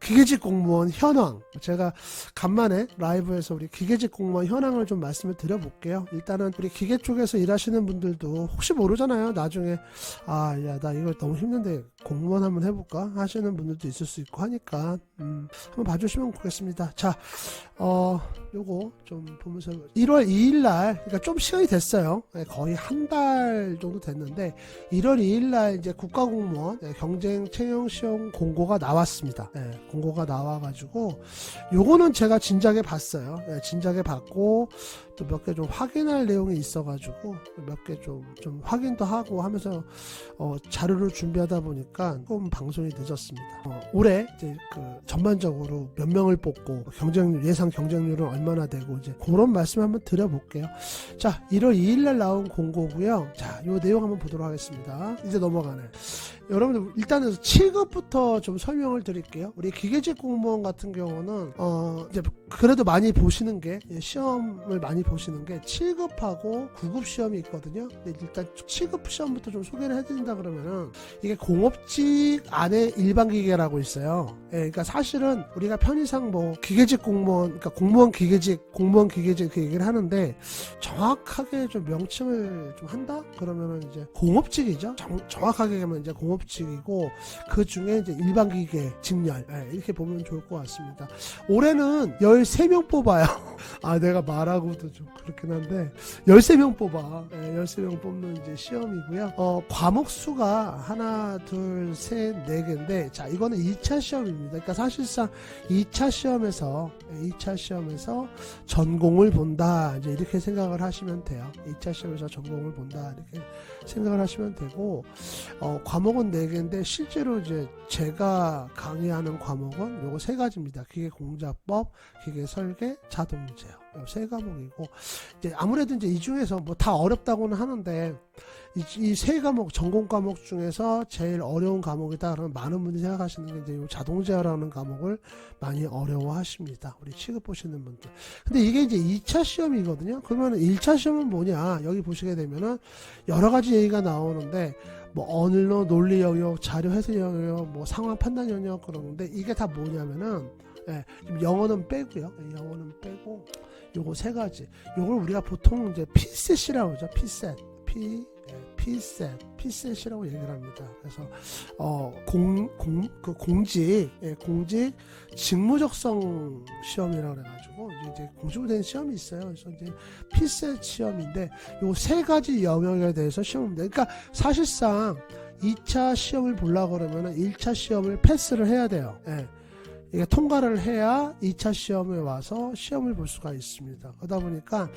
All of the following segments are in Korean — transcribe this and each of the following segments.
기계직 공무원 현황, 제가 간만에 라이브에서 우리 기계직 공무원 현황을 좀 말씀을 드려볼게요. 일단은 우리 기계 쪽에서 일하시는 분들도 혹시 모르잖아요. 나중에 야 나 이거 너무 힘든데 공무원 한번 해볼까 하시는 분들도 있을 수 있고 하니까 한번 봐주시면 좋겠습니다. 자, 요거 좀 보면서 1월 2일날, 그러니까 좀 시간이 됐어요. 거의 한 달 정도 됐는데 1월 2일날 이제 국가공무원 경쟁 채용 시험 공고가 나왔습니다. 공고가 나와가지고 요거는 제가 진작에 봤어요. 진작에 봤고 또 몇 개 좀 확인할 내용이 있어가지고 몇 개 좀 확인도 하고 하면서 자료를 준비하다 보니까 조금 방송이 늦었습니다. 올해 이제 그 전반적으로 몇 명을 뽑고 예상 경쟁률은 얼마나 되고 이제 그런 말씀 한번 드려볼게요. 자, 1월 2일날 나온 공고고요. 자, 요 내용 한번 보도록 하겠습니다. 이제 넘어가네. 여러분들 일단은 7급부터 좀 설명을 드릴게요. 우리 기계직 공무원 같은 경우는 이제 그래도 많이 보시는 게 시험을 많이 보시는 게 7급하고 9급 시험이 있거든요. 근데 일단 7급 시험부터 좀 소개를 해드린다 그러면은 이게 공업직 안에 일반기계라고 있어요. 그러니까 사실은 우리가 편의상 뭐 기계직 공무원, 그러니까 공무원 기계직 그 얘기를 하는데 정확하게 좀 명칭을 좀 한다? 그러면은 이제 공업직이죠. 정확하게 하면 이제 공업직이고 그 중에 이제 일반기계 직렬 이렇게 보면 좋을 것 같습니다. 올해는 13명 뽑아요. 내가 말하고도 좀 그렇긴 한데 13명 뽑아. 13명 뽑는 이제 시험이고요. 과목 수가 하나, 둘, 셋, 네 개인데, 자, 이거는 2차 시험입니다. 그러니까 사실상 2차 시험에서 전공을 본다. 이제 이렇게 생각을 하시면 돼요. 2차 시험에서 전공을 본다. 이렇게 생각을 하시면 되고, 과목은 4개인데, 실제로 이제 제가 강의하는 과목은 요거 3가지입니다. 기계공자법, 기계설계, 자동제요. 3과목이고, 이제 아무래도 이제 이 중에서 뭐 다 어렵다고는 하는데, 이 3과목, 전공 과목 중에서 제일 어려운 과목이다 그러면 많은 분들이 생각하시는 게 이제 요 자동제어라는 과목을 많이 어려워하십니다. 우리 취급 보시는 분들. 근데 이게 이제 2차 시험이거든요. 그러면 1차 시험은 뭐냐? 여기 보시게 되면은 여러 가지 얘기가 나오는데, 뭐 언어 논리 영역, 자료 해석 영역, 뭐 상황 판단 영역 그러는데 이게 다 뭐냐면은 영어는 빼고요. 영어는 빼고 요거 3가지. 요걸 우리가 보통 이제 P셋이라고 하죠. P셋이라고 얘기를 합니다. 그래서 공직 직무적성 시험이라고 해가지고 이제 공식으로 된 시험이 있어요. 그래서 이제 P셋 시험인데 요 3가지 영역에 대해서 시험입니다. 그러니까 사실상 2차 시험을 보려고 그러면 1차 시험을 패스를 해야 돼요. 이게 통과를 해야 2차 시험에 와서 시험을 볼 수가 있습니다. 그러다 보니까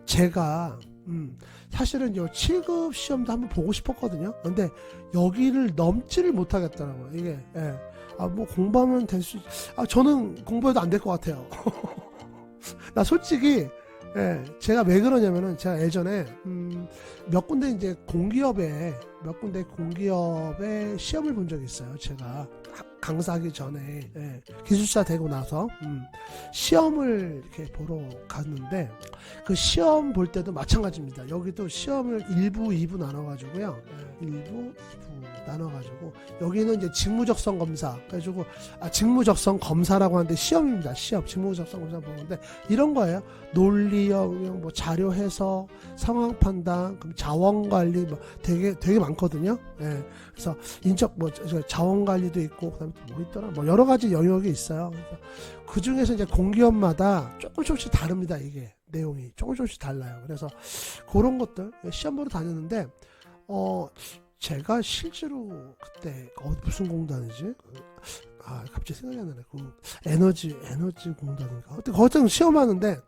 제가 사실은 요 7급 시험도 한번 보고 싶었거든요. 근데 여기를 넘지를 못하겠더라고요. 이게 뭐 공부하면 될 수 저는 공부해도 안 될 것 같아요. 나 솔직히 제가 왜 그러냐면은 제가 예전에 몇 군데 이제 공기업에 시험을 본 적이 있어요. 제가 강사하기 전에 기술사 되고 나서 시험을 이렇게 보러 갔는데 그 시험 볼 때도 마찬가지입니다. 여기도 시험을 1부, 2부 나눠가지고요. 1부, 2부 나눠가지고 여기는 이제 직무적성 검사 그래가지고 직무적성 검사라고 하는데 시험입니다. 시험 직무적성 검사 보는데 이런 거예요. 논리 영역, 뭐 자료 해석, 상황 판단, 그럼 자원 관리 뭐 되게 많거든요. 그래서 인적 뭐 자원 관리도 있고 그다음에 뭐 있더라 뭐 여러 가지 영역이 있어요. 그래서 그 중에서 이제 공기업마다 조금씩 다릅니다. 이게 내용이 조금씩 달라요. 그래서 그런 것들 시험 보러 다녔는데 제가 실제로 그때 무슨 공단이지? 갑자기 생각이 안 나네. 에너지 공단인가? 거기서 시험하는데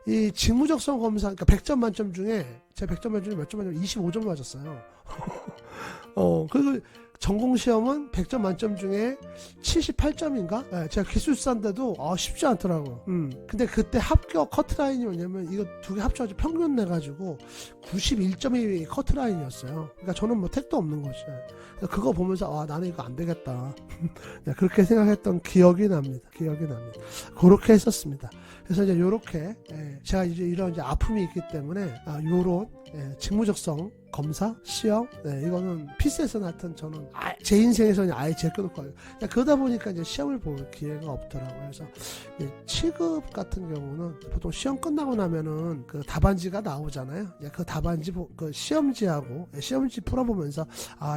이 직무적성 검사, 그러니까 100점 만점 중에 제 100점 만점 중에 몇 점 만점 25점 맞았어요. 그리고 전공 시험은 100점 만점 중에 78점인가? 제가 기술사인데도 쉽지 않더라고요. 근데 그때 합격 커트라인이 뭐냐면 이거 두 개 합쳐가지고 평균 내가지고 91점이 커트라인이었어요. 그러니까 저는 뭐 택도 없는 거죠. 그거 보면서 나는 이거 안 되겠다. 그렇게 생각했던 기억이 납니다. 그렇게 했었습니다. 그래서 이제 요렇게 제가 이제 이런 이제 아픔이 있기 때문에 요런 직무적성 검사, 시험, 이거는 필수에서는 하여튼 저는 제 인생에서는 아예 제껴놓고 가요. 그러다 보니까 이제 시험을 볼 기회가 없더라고요. 그래서 7급 같은 경우는 보통 시험 끝나고 나면은 그 답안지가 나오잖아요. 그 답안지, 그 시험지 풀어보면서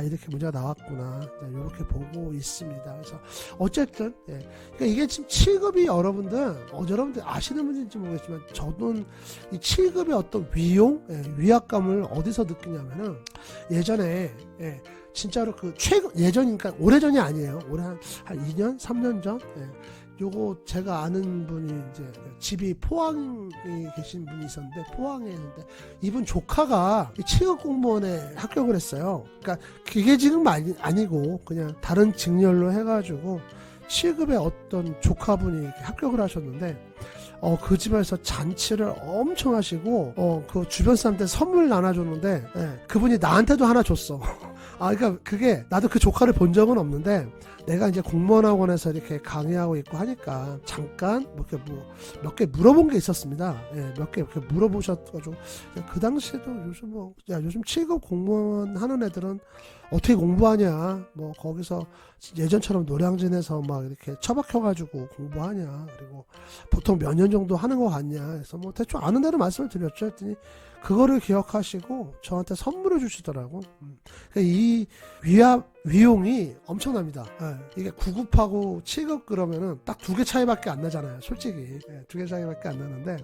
이렇게 문제가 나왔구나. 이렇게 보고 있습니다. 그래서 어쨌든, 그러니까 이게 지금 7급이 여러분들 아시는 분인지 모르겠지만 저는 이 7급의 어떤 위압감을 어디서 느끼냐면은 예전에 진짜로 그 예전이니까 오래전이 아니에요. 올해 한 2년, 3년 전. 요거 제가 아는 분이 이제 집이 포항에 계신 분이 있었는데 포항에 있는데 이분 조카가 7급 공무원에 합격을 했어요. 그러니까 기계직은 아니고 그냥 다른 직렬로 해가지고 7급의 어떤 조카분이 합격을 하셨는데 그 집에서 잔치를 엄청 하시고 그 주변 사람들 선물 나눠줬는데 그분이 나한테도 하나 줬어. 그러니까 그게 나도 그 조카를 본 적은 없는데 내가 이제 공무원학원에서 이렇게 강의하고 있고 하니까 잠깐 몇 개 물어본 게 있었습니다. 몇 개 이렇게 물어보셔가지고 그 당시에도 요즘 7급 공무원 하는 애들은 어떻게 공부하냐, 거기서 예전처럼 노량진에서 막 이렇게 처박혀가지고 공부하냐, 그리고 보통 몇 년 정도 하는 거 같냐 해서 대충 아는 대로 말씀을 드렸죠. 했더니 그거를 기억하시고 저한테 선물을 주시더라고. 이 위용이 엄청납니다. 이게 9급하고 7급 그러면은 딱 2개 차이밖에 안 나잖아요. 솔직히 2개 차이밖에 안 나는데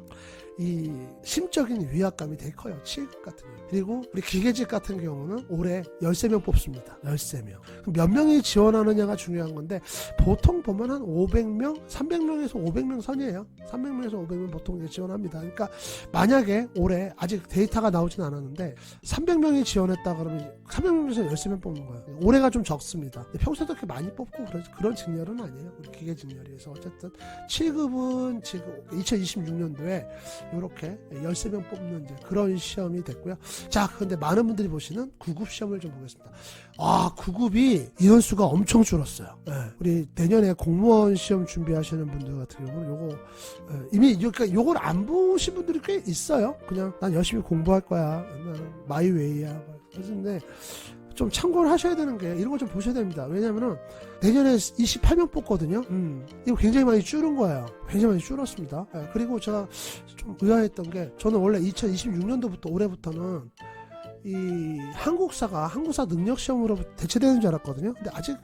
이 심적인 위압감이 되게 커요. 7급 같은 경우. 그리고 우리 기계직 같은 경우는 올해 13명 뽑습니다. 13명. 몇 명이 지원하느냐가 중요한 건데 보통 보면 한 500명, 300명에서 500명 선이에요. 300명에서 500명 보통 지원합니다. 그러니까 만약에 올해 아직 데이터가 나오진 않았는데 300명이 지원했다 그러면 300명에서 13명 뽑는 거예요. 올해가 좀 적습니다. 평소에도 그렇게 많이 뽑고 그런 직렬은 아니에요. 우리 기계 직렬에서 어쨌든 7급은 지금 2026년도에 이렇게 13명 뽑는 이제 그런 시험이 됐고요. 자, 근데 많은 분들이 보시는 9급 시험을 좀 보겠습니다. 9급이 인원수가 엄청 줄었어요. 우리 내년에 공무원 시험 준비하시는 분들 같은 경우는 요거 이미 그러니까 요걸 안 보신 분들이 꽤 있어요. 그냥 난 열심히 공부할 거야. 난 마이웨이야. 그런데 좀 참고를 하셔야 되는 게 이런 걸 좀 보셔야 됩니다. 왜냐면은 내년에 28명 뽑거든요. 이거 굉장히 많이 줄은 거예요. 굉장히 많이 줄었습니다. 그리고 제가 좀 의아했던 게 저는 원래 2026년도부터 올해부터는 이 한국사 능력 시험으로 대체되는 줄 알았거든요. 근데 아직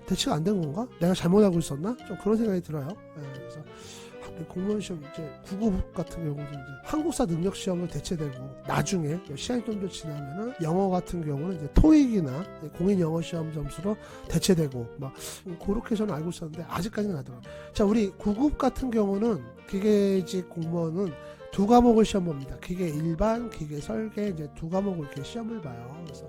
대체가 안 된 건가? 내가 잘못 알고 있었나? 좀 그런 생각이 들어요. 그래서 공무원 시험 이제 9급 같은 경우도 이제 한국사 능력 시험으로 대체되고 나중에 시간이 좀 더 지나면은 영어 같은 경우는 이제 토익이나 공인 영어 시험 점수로 대체되고 막 그렇게 저는 알고 있었는데 아직까지는 안 들어요. 자, 우리 9급 같은 경우는 기계직 공무원은 2과목을 시험 봅니다. 기계 일반, 기계 설계 이제 2과목을 이렇게 시험을 봐요. 그래서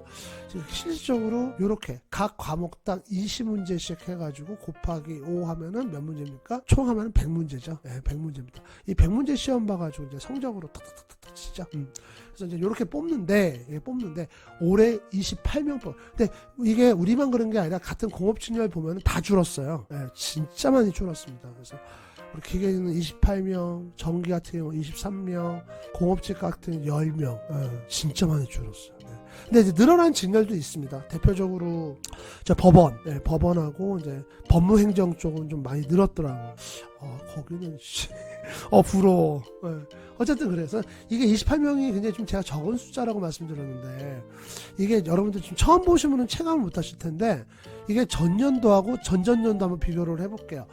실질적으로 이렇게 각 과목당 20문제씩 해가지고 곱하기 5 하면은 몇 문제입니까? 총 하면은 100문제죠. 100문제입니다. 이 100문제 시험 봐가지고 이제 성적으로 탁탁탁탁 치죠. 그래서 이제 이렇게 뽑는데 올해 28명 뽑. 근데 이게 우리만 그런 게 아니라 같은 공업진열 보면은 다 줄었어요. 진짜 많이 줄었습니다. 그래서 우리 기계는 28명, 전기 같은 경우 23명, 공업직 같은 10명, 진짜 많이 줄었어요. 근데 이제 늘어난 직렬도 있습니다. 대표적으로 법원하고 이제 법무행정 쪽은 좀 많이 늘었더라고. 거기는 부러워. 어쨌든 그래서 이게 28명이 굉장히 좀 제가 적은 숫자라고 말씀드렸는데 이게 여러분들 지금 처음 보시면은 체감을 못 하실 텐데 이게 전년도하고 전전년도 한번 비교를 해볼게요.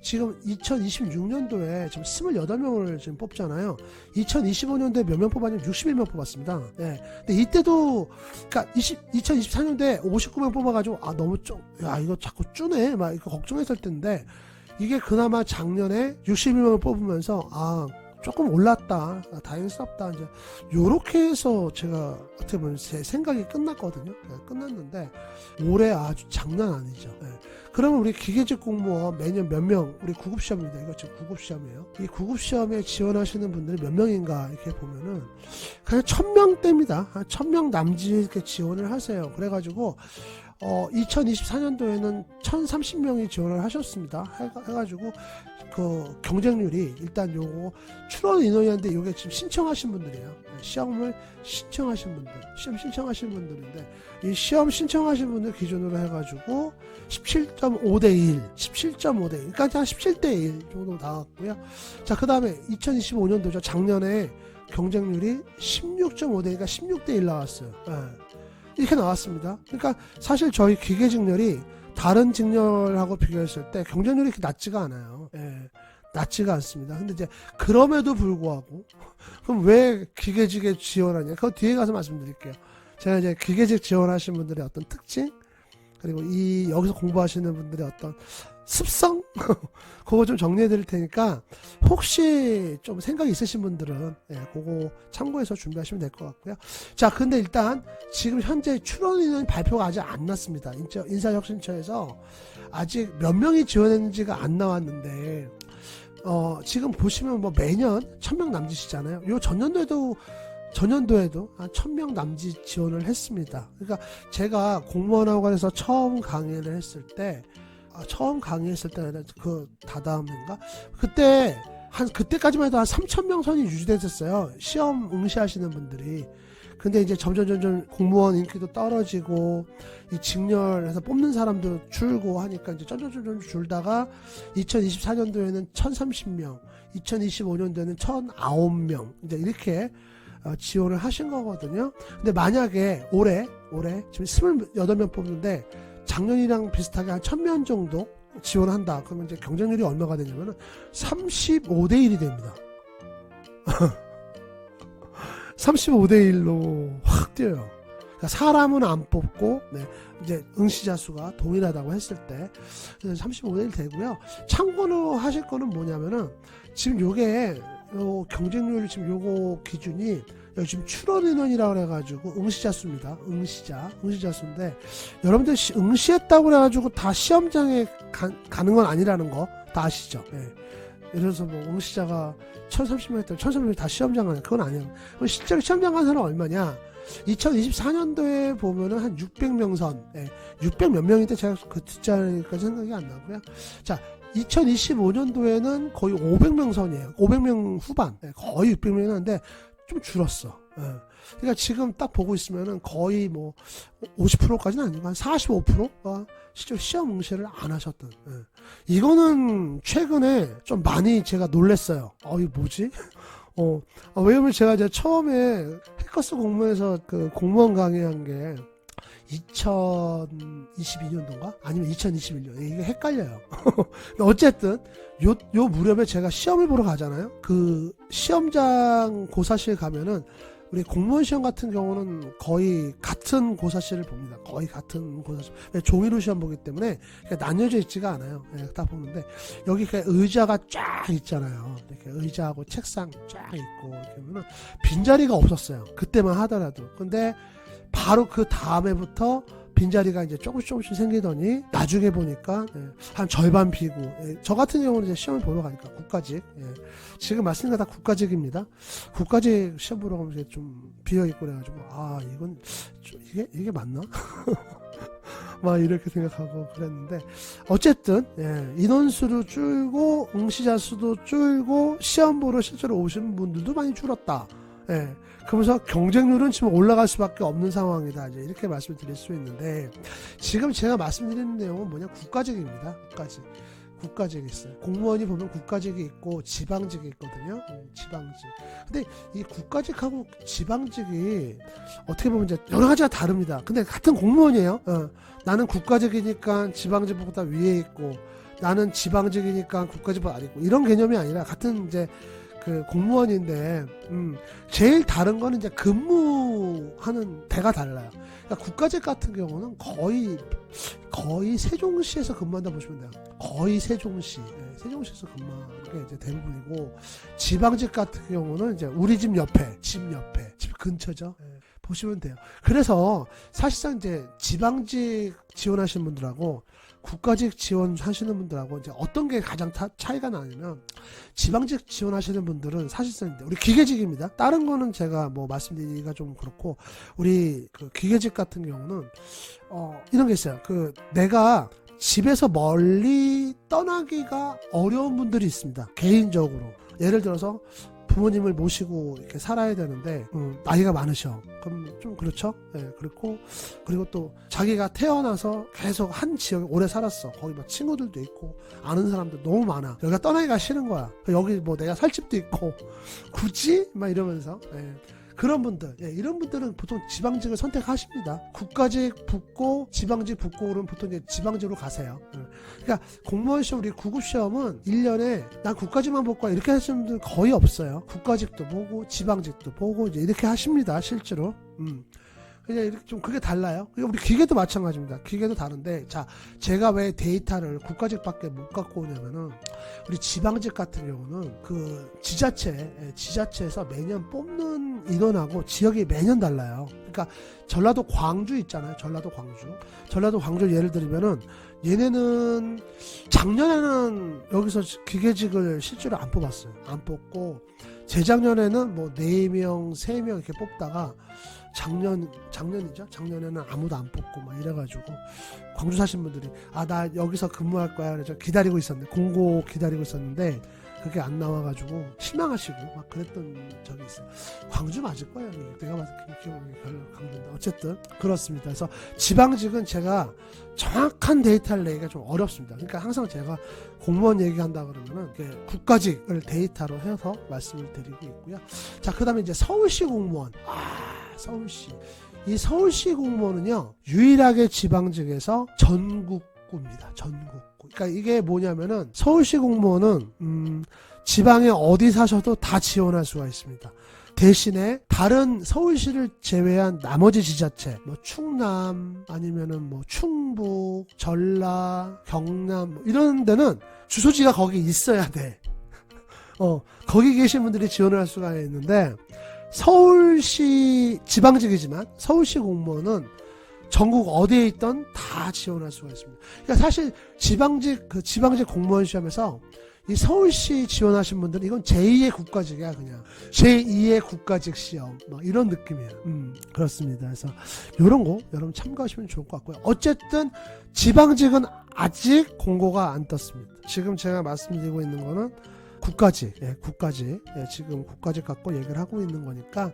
지금 2026년도에 지금 28명을 지금 뽑잖아요. 2025년도에 몇 명 뽑았냐면 61명 뽑았습니다. 근데 이때도, 그러니까 2024년도에 59명 뽑아가지고, 너무 이거 자꾸 쪼네. 막 이거 걱정했을 텐데, 이게 그나마 작년에 61명을 뽑으면서, 조금 올랐다. 다행스럽다. 이제, 요렇게 해서 제가 어떻게 보면 제 생각이 끝났거든요. 끝났는데, 올해 아주 장난 아니죠. 그러면 우리 기계직 공무원 매년 몇 명, 우리 9급 시험입니다. 이거 지금 9급 시험이에요. 이 9급 시험에 지원하시는 분들이 몇 명인가 이렇게 보면은 그냥 1000명대입니다. 한 1000명 남짓 이렇게 지원을 하세요. 그래가지고 2024년도에는 1030명이 지원을 하셨습니다. 해가지고 그 경쟁률이 일단 요거 출원 인원이었는데 요게 지금 신청하신 분들이에요. 시험을 신청하신 분들, 시험 신청하신 분들인데 이 시험 신청하신 분들 기준으로 해가지고 17.5대 1, 17.5대 1, 그러니까 한 17대 1 정도 나왔고요. 자, 그 다음에 2025년도죠. 작년에 경쟁률이 16.5대 1, 그러니까 16대 1 나왔어요. 이렇게 나왔습니다. 그러니까 사실 저희 기계 직렬이 다른 직렬하고 비교했을 때 경쟁률이 그렇게 낮지가 않아요. 낮지가 않습니다. 근데 이제 그럼에도 불구하고 그럼 왜 기계직에 지원하냐? 그거 뒤에 가서 말씀드릴게요. 제가 이제 기계직 지원하신 분들의 어떤 특징, 그리고 이 여기서 공부하시는 분들의 어떤 습성 그거 좀 정리해 드릴 테니까 혹시 좀 생각이 있으신 분들은 그거 참고해서 준비하시면 될 것 같고요. 자, 근데 일단 지금 현재 출원 인원 발표가 아직 안 났습니다. 인사혁신처에서 아직 몇 명이 지원했는지가 안 나왔는데 지금 보시면 뭐 매년 1000명 남짓이잖아요. 요 전년도에도 한 1000명 남짓 지원을 했습니다. 그러니까 제가 공무원하고 관해서 처음 강의를 했을 때 그 다다음인가 그때까지만 해도 한 3000명 선이 유지됐었어요. 시험 응시하시는 분들이. 근데 이제 점점 공무원 인기도 떨어지고 이 직렬해서 뽑는 사람도 줄고 하니까 이제 점점 줄다가 2024년도에는 1030명, 2025년도에는 1009명 이제 이렇게 지원을 하신 거거든요. 근데 만약에 올해 지금 28명 뽑는데 작년이랑 비슷하게 한 1000명 정도 지원한다. 그러면 이제 경쟁률이 얼마가 되냐면은 35대 1이 됩니다. 35대 1로 확 뛰어요. 그러니까 사람은 안 뽑고, 이제 응시자 수가 동일하다고 했을 때 35대 1 되고요. 참고로 하실 거는 뭐냐면은 지금 요게 요 경쟁률 지금 요거 기준이 여기 지금 출원 인원이라고 그래가지고 응시자 수입니다. 응시자 수인데 여러분들 응시했다고 그래가지고 다 시험장에 가는 건 아니라는 거 다 아시죠? 예를 들어서 뭐 응시자가 1030명 했다 1030명 다 시험장 가냐? 그건 아니에요. 그럼 실제로 시험장 간 사람은 얼마냐? 2024년도에 보면은 한 600명 선, 600 몇 명인데 제가 그 뒷자리까지 생각이 안 나고요. 자, 2025년도에는 거의 500명 선이에요. 500명 후반, 거의 600명이 나는데 좀 줄었어. 그러니까 지금 딱 보고 있으면은 거의 뭐 50%까지는 아니고 한 45%가 실제로 시험 응시를 안 하셨던. 이거는 최근에 좀 많이 제가 놀랬어요. 이거 뭐지? 왜냐면 제가 이제 처음에 해커스 공무원에서 그 공무원 강의한 게 2022년도인가? 아니면 2021년. 이게 헷갈려요. 어쨌든, 요 무렵에 제가 시험을 보러 가잖아요? 그 시험장 고사실 가면은 우리 공무원 시험 같은 경우는 거의 같은 고사실을 봅니다. 거의 같은 고사실. 종이로 시험 보기 때문에 나뉘어져 있지가 않아요. 딱 보는데 여기 의자가 쫙 있잖아요. 이렇게 의자하고 책상 쫙 있고 이렇게 보면은 빈자리가 없었어요. 그때만 하더라도. 근데 바로 그 다음에부터 빈자리가 이제 조금씩 생기더니 나중에 보니까 한 절반 비고, 저 같은 경우는 이제 시험을 보러 가니까 국가직, 지금 말씀드린 거 다 국가직입니다. 국가직 시험 보러 가면 이제 좀 비어있고 그래가지고 이건 이게 맞나? 막 이렇게 생각하고 그랬는데 어쨌든 인원수도 줄고 응시자 수도 줄고 시험 보러 실제로 오신 분들도 많이 줄었다. 그러면서 경쟁률은 지금 올라갈 수밖에 없는 상황이다. 이제 이렇게 말씀을 드릴 수 있는데 지금 제가 말씀드리는 내용은 뭐냐? 국가직입니다. 국가직이 있어요. 공무원이 보면 국가직이 있고 지방직이 있거든요. 지방직. 근데 이 국가직하고 지방직이 어떻게 보면 이제 여러 가지가 다릅니다. 근데 같은 공무원이에요. 나는 국가직이니까 지방직보다 위에 있고 나는 지방직이니까 국가직보다 아래 있고 이런 개념이 아니라 같은 이제 그 공무원인데 제일 다른 거는 이제 근무하는 데가 달라요. 그러니까 국가직 같은 경우는 거의 세종시에서 근무한다 보시면 돼요. 거의 세종시에서 근무하는 게 이제 대부분이고 지방직 같은 경우는 이제 우리 집 옆에 집 근처죠. 보시면 돼요. 그래서 사실상 이제 지방직 지원하시는 분들하고 국가직 지원하시는 분들하고 이제 어떤 게 가장 차이가 나냐면 지방직 지원하시는 분들은 사실상 우리 기계직입니다. 다른 거는 제가 뭐 말씀드리기가 좀 그렇고 우리 그 기계직 같은 경우는 이런 게 있어요. 그 내가 집에서 멀리 떠나기가 어려운 분들이 있습니다. 개인적으로. 예를 들어서 부모님을 모시고 이렇게 살아야 되는데 나이가 많으셔. 그럼 좀 그렇죠. 예, 그리고 또 자기가 태어나서 계속 한 지역에 오래 살았어. 거기 막 친구들도 있고 아는 사람도 너무 많아. 여기가 떠나기가 싫은 거야. 여기 뭐 내가 살 집도 있고 굳이 막 이러면서. 예. 그런 분들, 예, 이런 분들은 보통 지방직을 선택하십니다. 국가직 붙고 지방직 붙고 그러면 보통 이제 지방직으로 가세요. 예. 그러니까 공무원 시험, 우리 구급 시험은 1년에 난 국가직만 볼 거야 이렇게 하시는 분들 거의 없어요. 국가직도 보고 지방직도 보고 이제 이렇게 하십니다, 실제로. 그냥 이렇게 좀 그게 달라요. 우리 기계도 마찬가지입니다. 기계도 다른데, 자, 제가 왜 데이터를 국가직밖에 못 갖고 오냐면은, 우리 지방직 같은 경우는 그 지자체에서 매년 뽑는 인원하고 지역이 매년 달라요. 그러니까 전라도 광주 있잖아요. 전라도 광주 예를 들면은 얘네는 작년에는 여기서 기계직을 실제로 안 뽑았어요. 안 뽑고 재작년에는 뭐 4명, 3명 이렇게 뽑다가 작년이죠. 작년에는 아무도 안 뽑고 막 이래가지고 광주 사신 분들이 나 여기서 근무할 거야. 그래서 기다리고 있었는데 공고 기다리고 있었는데 그게 안 나와가지고 실망하시고 막 그랬던 적이 있어요. 광주 맞을 거예요. 내가 봤을 때 기억이 별로 강조인데 어쨌든 그렇습니다. 그래서 지방직은 제가 정확한 데이터를 내기가 좀 어렵습니다. 그러니까 항상 제가 공무원 얘기한다 그러면은 국가직을 데이터로 해서 말씀을 드리고 있고요. 자, 그다음에 이제 서울시 공무원. 이 서울시 공무원은요 유일하게 지방직에서 전국구입니다. 전국구. 그러니까 이게 뭐냐면은 서울시 공무원은 지방에 어디 사셔도 다 지원할 수가 있습니다. 대신에 다른 서울시를 제외한 나머지 지자체, 뭐 충남 아니면은 뭐 충북, 전라, 경남 뭐 이런 데는 주소지가 거기 있어야 돼. 거기 계신 분들이 지원을 할 수가 있는데 서울시 지방직이지만 서울시 공무원은 전국 어디에 있던 다 지원할 수가 있습니다. 그러니까 사실 지방직 공무원 시험에서 이 서울시 지원하신 분들은 이건 제2의 국가직이야. 그냥 제2의 국가직 시험 막 이런 느낌이에요. 그렇습니다. 그래서 이런 거 여러분 참고하시면 좋을 것 같고요. 어쨌든 지방직은 아직 공고가 안 떴습니다. 지금 제가 말씀드리고 있는 거는 국가직, 지금 국가직 갖고 얘기를 하고 있는 거니까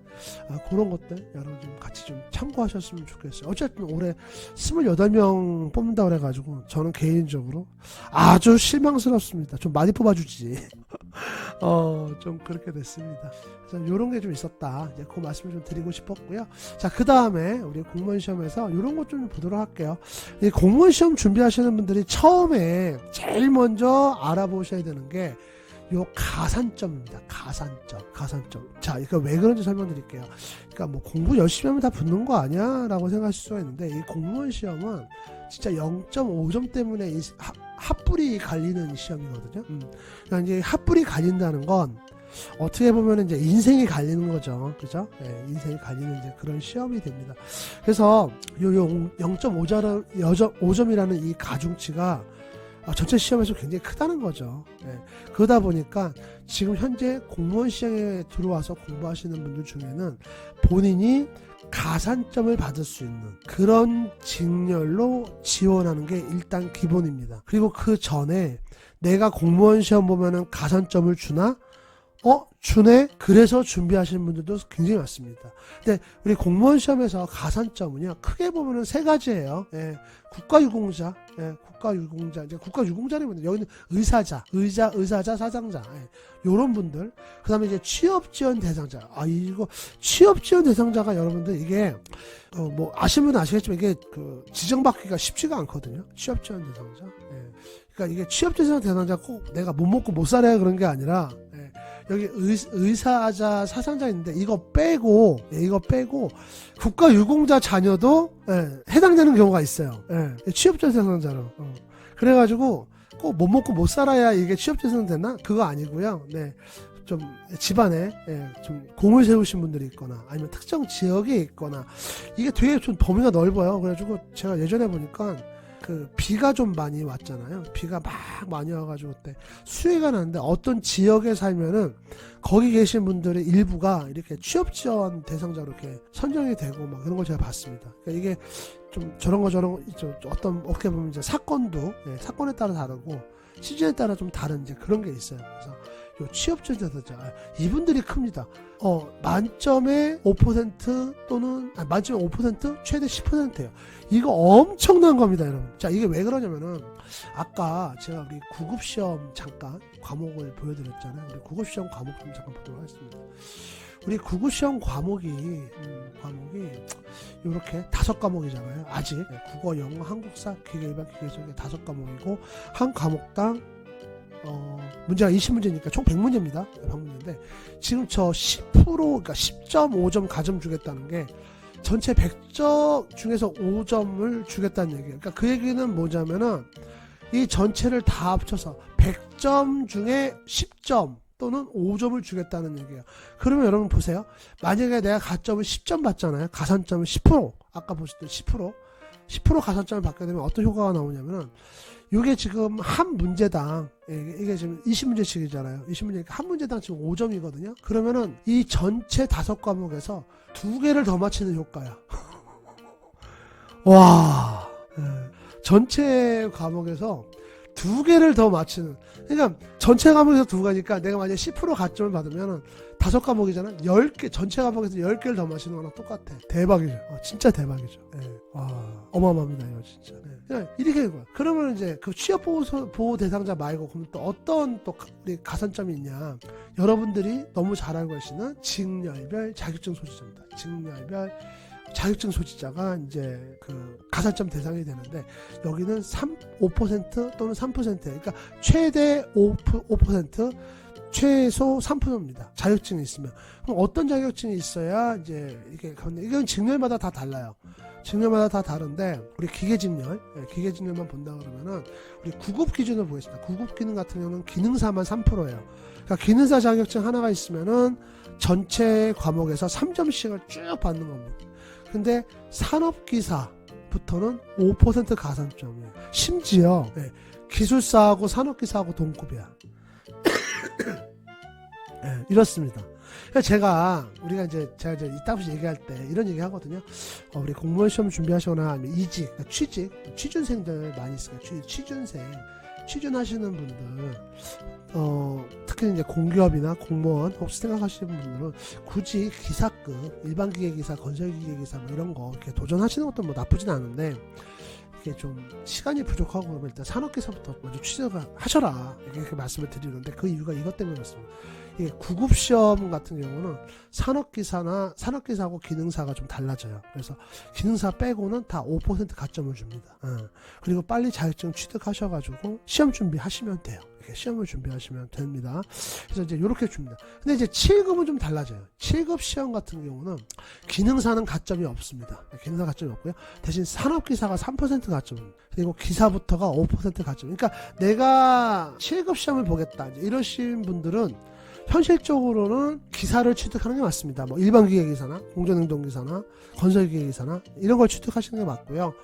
그런 것들 여러분 좀 같이 좀 참고하셨으면 좋겠어요. 어쨌든 올해 28명 뽑는다 그래가지고 저는 개인적으로 아주 실망스럽습니다. 좀 많이 뽑아주지. 좀 그렇게 됐습니다. 그래서 이런 게 좀 있었다. 이제 그 말씀을 좀 드리고 싶었고요. 자, 그 다음에 우리 공무원 시험에서 이런 것 좀 보도록 할게요. 이 공무원 시험 준비하시는 분들이 처음에 제일 먼저 알아보셔야 되는 게 요 가산점입니다. 가산점. 자, 이거 왜 그런지 설명드릴게요. 그러니까 뭐 공부 열심히 하면 다 붙는 거 아니야? 라고 생각하실 수가 있는데 이 공무원 시험은 진짜 0.5점 때문에 이 핫불이 갈리는 시험이거든요. 그러니까 이제 핫불이 갈린다는 건 어떻게 보면 이제 인생이 갈리는 거죠. 그죠? 네, 인생이 갈리는 이제 그런 시험이 됩니다. 그래서 요 0.5점이라는 이 가중치가 전체 시험에서 굉장히 크다는 거죠. 네. 그러다 보니까 지금 현재 공무원 시험에 들어와서 공부하시는 분들 중에는 본인이 가산점을 받을 수 있는 그런 직렬로 지원하는 게 일단 기본입니다. 그리고 그 전에 내가 공무원 시험 보면은 가산점을 주나? 주네? 그래서 준비하시는 분들도 굉장히 많습니다. 근데 우리 공무원 시험에서 가산점은요, 크게 보면은 3가지예요. 예, 국가유공자, 이제 국가유공자라면 여기는 의사자, 사장자, 요런 분들. 그 다음에 이제 취업지원 대상자. 이거 취업지원 대상자가 여러분들 이게, 뭐, 아시는 분은 아시겠지만 이게 지정받기가 쉽지가 않거든요. 취업지원 대상자. 예. 그러니까 이게 취업지원 대상자 꼭 내가 못 먹고 못 살아야 그런 게 아니라, 여기 의사자 사상자 있는데 이거 빼고 국가유공자 자녀도 해당되는 경우가 있어요. 취업자 대상자로. 그래가지고 꼭 못 먹고 못 살아야 이게 취업자 대상 되나? 그거 아니고요. 좀 집안에 좀 공을 세우신 분들이 있거나 아니면 특정 지역에 있거나 이게 되게 좀 범위가 넓어요. 그래가지고 제가 예전에 보니까 그 비가 좀 많이 왔잖아요. 비가 막 많이 와가지고 그때 수해가 났는데 어떤 지역에 살면은 거기 계신 분들의 일부가 이렇게 취업 지원 대상자로 이렇게 선정이 되고 막 그런 걸 제가 봤습니다. 그러니까 이게 좀 저런 거 어떤 어떻게 보면 이제 사건도 사건에 따라 다르고 시즌에 따라 좀 다른 이제 그런 게 있어요. 그래서 요 취업 지원 대상자 이분들이 큽니다. 만점에 5% 또는 만점에 5% 최대 10%예요. 이거 엄청난 겁니다, 여러분. 자, 이게 왜 그러냐면은 아까 제가 우리 구급시험 잠깐 과목을 보여드렸잖아요. 우리 구급시험 과목 좀 잠깐 보도록 하겠습니다. 우리 구급시험 과목이 이렇게 5과목이잖아요. 아직 국어, 영어, 한국사, 기계, 일반, 기계적 5과목이고 한 과목당 문제가 20문제니까 총 100문제입니다. 100문제인데 지금 저 10% 그러니까 10.5점 가점 주겠다는 게 전체 100점 중에서 5점을 주겠다는 얘기예요. 그러니까 그 얘기는 뭐냐면은 이 전체를 다 합쳐서 100점 중에 10점 또는 5점을 주겠다는 얘기예요. 그러면 여러분 보세요. 만약에 내가 가점을 10점 받잖아요. 가산점을 10%, 아까 보셨던 10% 가산점을 받게 되면 어떤 효과가 나오냐면은 이게 지금 한 문제당 이게 지금 20문제씩이잖아요. 20문제니까 한 문제당 지금 5점이거든요. 그러면은 이 전체 5과목에서 2개를 더 맞히는 효과야. 와, 전체 과목에서 2개를 더 맞히는. 그러니까 전체 과목에서 2가니까 내가 만약에 10% 가점을 받으면 5과목이잖아. 10개, 전체 과목에서 10개를 더 맞히는 거랑 똑같아. 대박이죠. 진짜 대박이죠. 와, 어마어마합니다, 이거 진짜. 이렇게 된 거야. 그러면 이제 그 취업 보호 대상자 말고 그럼 또 어떤 또 우리 가산점이 있냐. 여러분들이 너무 잘 알고 계시는 직렬별 자격증 소지자입니다. 직렬별 자격증 소지자가 이제 그 가산점 대상이 되는데 여기는 5% 또는 3%예요. 그러니까 최대 5% 최소 3%입니다. 자격증이 있으면. 그럼 어떤 자격증이 있어야 이제 이건 직렬마다 다 달라요. 직렬마다 다 다른데 우리 기계직렬만 본다 그러면은 우리 구급 기준을 보겠습니다. 구급 기능 같은 경우는 기능사만 3%예요. 그러니까 기능사 자격증 하나가 있으면은 전체 과목에서 3점씩을 쭉 받는 겁니다. 근데 산업기사부터는 5% 가산점이에요. 심지어 기술사하고 산업기사하고 동급이야. 이렇습니다. 제가 제가 이따 얘기할 때 이런 얘기 하거든요. 우리 공무원 시험 준비하시거나 아니면 이직, 취준생들 많이 있어요. 취준하시는 분들, 특히 이제 공기업이나 공무원 혹시 생각하시는 분들은 굳이 기사급, 일반 기계기사, 건설기계기사 뭐 이런 거 이렇게 도전하시는 것도 뭐 나쁘진 않은데 이게 좀 시간이 부족하고 그러면 일단 산업기사부터 먼저 취직을 하셔라 이렇게 말씀을 드리는데 그 이유가 이것 때문에 그렇습니다. 이게 구급시험 같은 경우는 산업기사하고 기능사가 좀 달라져요. 그래서 기능사 빼고는 다 5% 가점을 줍니다. 그리고 빨리 자격증 취득하셔가지고 시험 준비하시면 돼요. 이렇게 시험을 준비하시면 됩니다. 그래서 이제 이렇게 줍니다. 근데 이제 7급은 좀 달라져요. 7급 시험 같은 경우는 기능사는 가점이 없습니다. 기능사 가점이 없고요. 대신 산업기사가 3% 가점입니다. 그리고 기사부터가 5% 가점. 그러니까 내가 7급 시험을 보겠다 이러신 분들은 현실적으로는 기사를 취득하는 게 맞습니다. 뭐 일반 기계기사나 공전행동기사나 건설기계기사나 이런 걸 취득하시는 게 맞고요.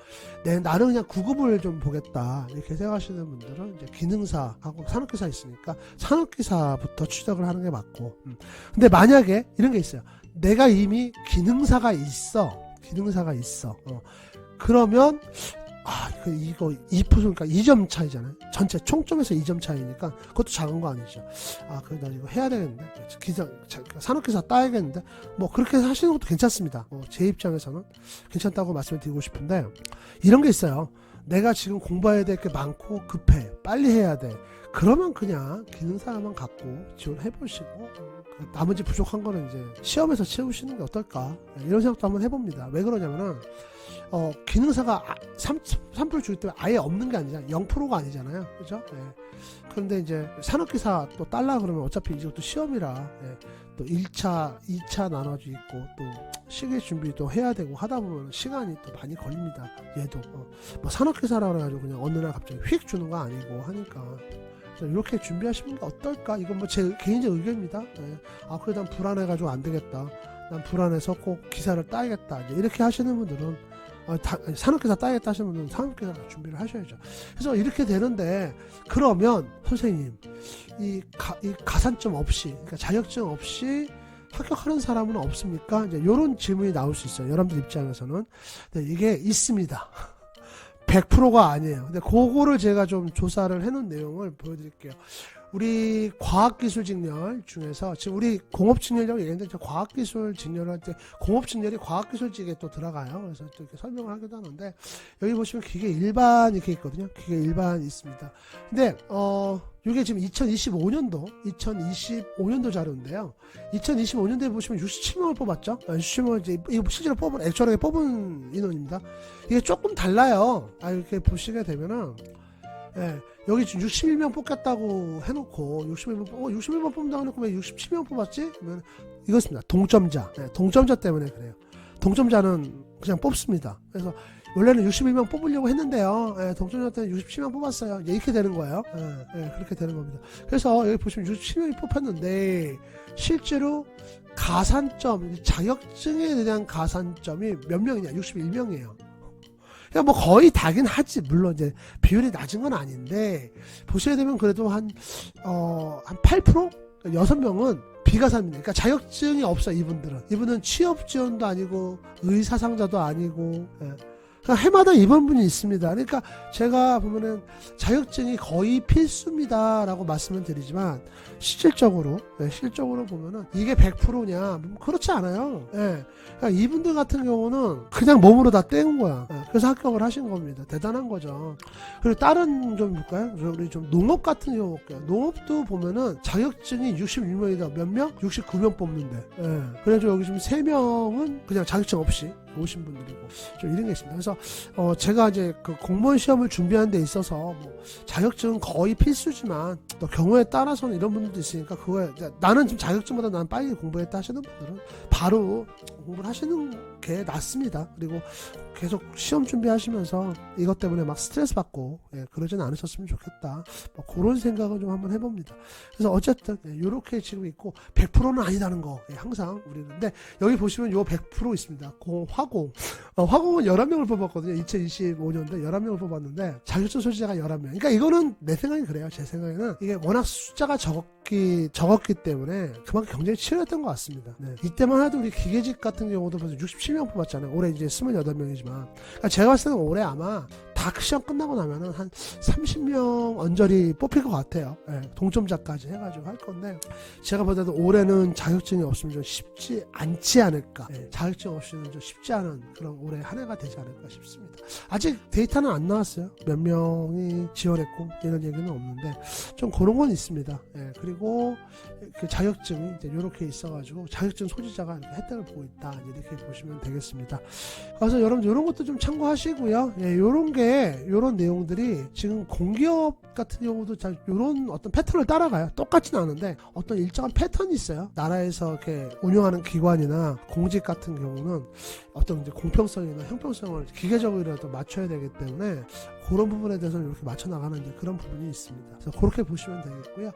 나는 그냥 구급을 좀 보겠다 이렇게 생각하시는 분들은 이제 기능사하고 산업기사 있으니까 산업기사부터 취득을 하는 게 맞고. 근데 만약에 이런 게 있어요. 내가 이미 기능사가 있어. 그러면 이거 2%니까 2점 차이잖아요. 전체 총점에서 2점 차이니까 그것도 작은 거 아니죠. 그래 나 이거 해야 되겠는데 산업기사 따야겠는데 뭐 그렇게 하시는 것도 괜찮습니다. 제 입장에서는 괜찮다고 말씀을 드리고 싶은데 이런 게 있어요. 내가 지금 공부해야 될 게 많고 급해 빨리 해야 돼. 그러면 그냥 기능사만 갖고 지원해보시고 나머지 부족한 거는 이제 시험에서 채우시는 게 어떨까 이런 생각도 한번 해봅니다. 왜 그러냐면은 기능사가 3% 주기 때문에 아예 없는 게 아니잖아요. 0%가 아니잖아요. 그죠? 그런데 이제 산업기사 또 딸라 그러면 어차피 이것도 시험이라 또 1차, 2차 나눠져 있고 또 시기 준비도 해야 되고 하다 보면 시간이 또 많이 걸립니다. 얘도 뭐 산업기사라 그래가지고 그냥 어느 날 갑자기 휙 주는 거 아니고 하니까 이렇게 준비하시는 게 어떨까? 이건 뭐 제 개인적 의견입니다. 그래 난 불안해가지고 안 되겠다. 난 불안해서 꼭 기사를 따야겠다. 이제 이렇게 하시는 분들은 산업계사 따야겠다 하시는 분은 산업계사 준비를 하셔야죠. 그래서 이렇게 되는데, 그러면 선생님 이 가산점 없이, 그러니까 자격증 없이 합격하는 사람은 없습니까? 이제 이런 질문이 나올 수 있어요. 여러분들 입장에서는. 네, 이게 있습니다. 100%가 아니에요. 근데 그거를 제가 좀 조사를 해놓은 내용을 보여드릴게요. 우리 과학기술직렬 중에서, 지금 우리 공업직렬이라고 얘기했는데, 과학기술 직렬을 할 때 공업직렬이 과학기술직에 또 들어가요. 그래서 또 이렇게 설명을 하기도 하는데, 여기 보시면 기계 일반 이렇게 있거든요. 기계 일반 있습니다. 근데 이게 지금 2025년도 자료인데요. 2025년도에 보시면 67명을 뽑았죠. 67명을 이제 이거 실제로 액츄얼하게 뽑은 인원입니다. 이게 조금 달라요. 이렇게 보시게 되면은, 예, 여기 지금 61명 뽑겠다고 해놓고 61명 뽑는다고 해놓고 왜 67명 뽑았지? 그러면 이것입니다. 동점자. 예, 동점자 때문에 그래요. 동점자는 그냥 뽑습니다. 그래서 원래는 61명 뽑으려고 했는데요. 예, 동점자 때문에 67명 뽑았어요. 이렇게 되는 거예요. 그렇게 되는 겁니다. 그래서 여기 보시면 67명이 뽑혔는데, 실제로 가산점, 자격증에 대한 가산점이 몇 명이냐? 61명이에요. 그러니까 뭐 거의 다긴 하지. 물론 이제 비율이 낮은 건 아닌데, 보셔야 되면 그래도 한 8%? 6명은 비가산입니다. 그러니까 자격증이 없어요, 이분은 취업 지원도 아니고, 의사상자도 아니고, 그러니까 해마다 이번 분이 있습니다. 그러니까 제가 보면은 자격증이 거의 필수입니다라고 말씀을 드리지만, 실질적으로 보면은 이게 100%냐? 그렇지 않아요. 그러니까 이분들 같은 경우는 그냥 몸으로 다 떼운 거야. 그래서 합격을 하신 겁니다. 대단한 거죠. 그리고 다른 좀 볼까요? 우리 좀 농업 같은 경우 볼게요. 농업도 보면은 자격증이 61명이다. 몇 명? 69명 뽑는데. 그래서 여기 지금 3명은 그냥 자격증 없이 오신 분들이고, 좀 이런 게 있습니다. 그래서 제가 이제 그 공무원 시험을 준비하는 데 있어서 뭐 자격증은 거의 필수지만 또 경우에 따라서는 이런 분들도 있으니까, 그거에 나는 지금 자격증보다 난 빨리 공부했다 하시는 분들은 바로 공부를 하시는 게 낫습니다. 그리고 계속 시험 준비하시면서 이것 때문에 막 스트레스 받고 그러진 않으셨으면 좋겠다. 뭐 그런 생각을 좀 한번 해봅니다. 그래서 어쨌든 이렇게 지금 있고, 100%는 아니다는 거 항상 우리는. 근데 여기 보시면 요 100% 있습니다. 화공은 11명을 뽑았거든요. 2025년도에 11명을 뽑았는데 자격증 소지자가 11명. 그러니까 이거는 내 생각이 그래요. 제 생각에는 이게 워낙 숫자가 적었기 때문에 그만큼 경쟁이 치열했던 것 같습니다. 이때만 해도 우리 기계직 같은 경우도 벌써 67명 뽑았잖아요. 올해 이제 28명이지만. 그러니까 제가 봤을 때는 올해 아마 다 시험 끝나고 나면은 한 30명 언저리 뽑힐 것 같아요. 동점자까지 해가지고 할 건데, 제가 보다도 올해는 자격증이 없으면 좀 쉽지 않지 않을까. 자격증 없이는 좀 쉽지 않은 그런 올해 한 해가 되지 않을까 싶습니다. 아직 데이터는 안 나왔어요. 몇 명이 지원했고 이런 얘기는 없는데, 좀 그런 건 있습니다. 그리고 그 자격증이 이제 이렇게 있어가지고 자격증 소지자가 이렇게 혜택을 보고 있다. 이렇게 보시면 되겠습니다. 그래서 여러분 이런 것도 좀 참고하시고요. 요런 내용들이 지금 공기업 같은 경우도 요런 어떤 패턴을 따라가요. 똑같진 않은데 어떤 일정한 패턴이 있어요. 나라에서 이렇게 운영하는 기관이나 공직 같은 경우는 어떤 이제 공평성이나 형평성을 기계적으로라도 맞춰야 되기 때문에, 그런 부분에 대해서는 이렇게 맞춰 나가는 그런 부분이 있습니다. 그래서 그렇게 보시면 되겠고요.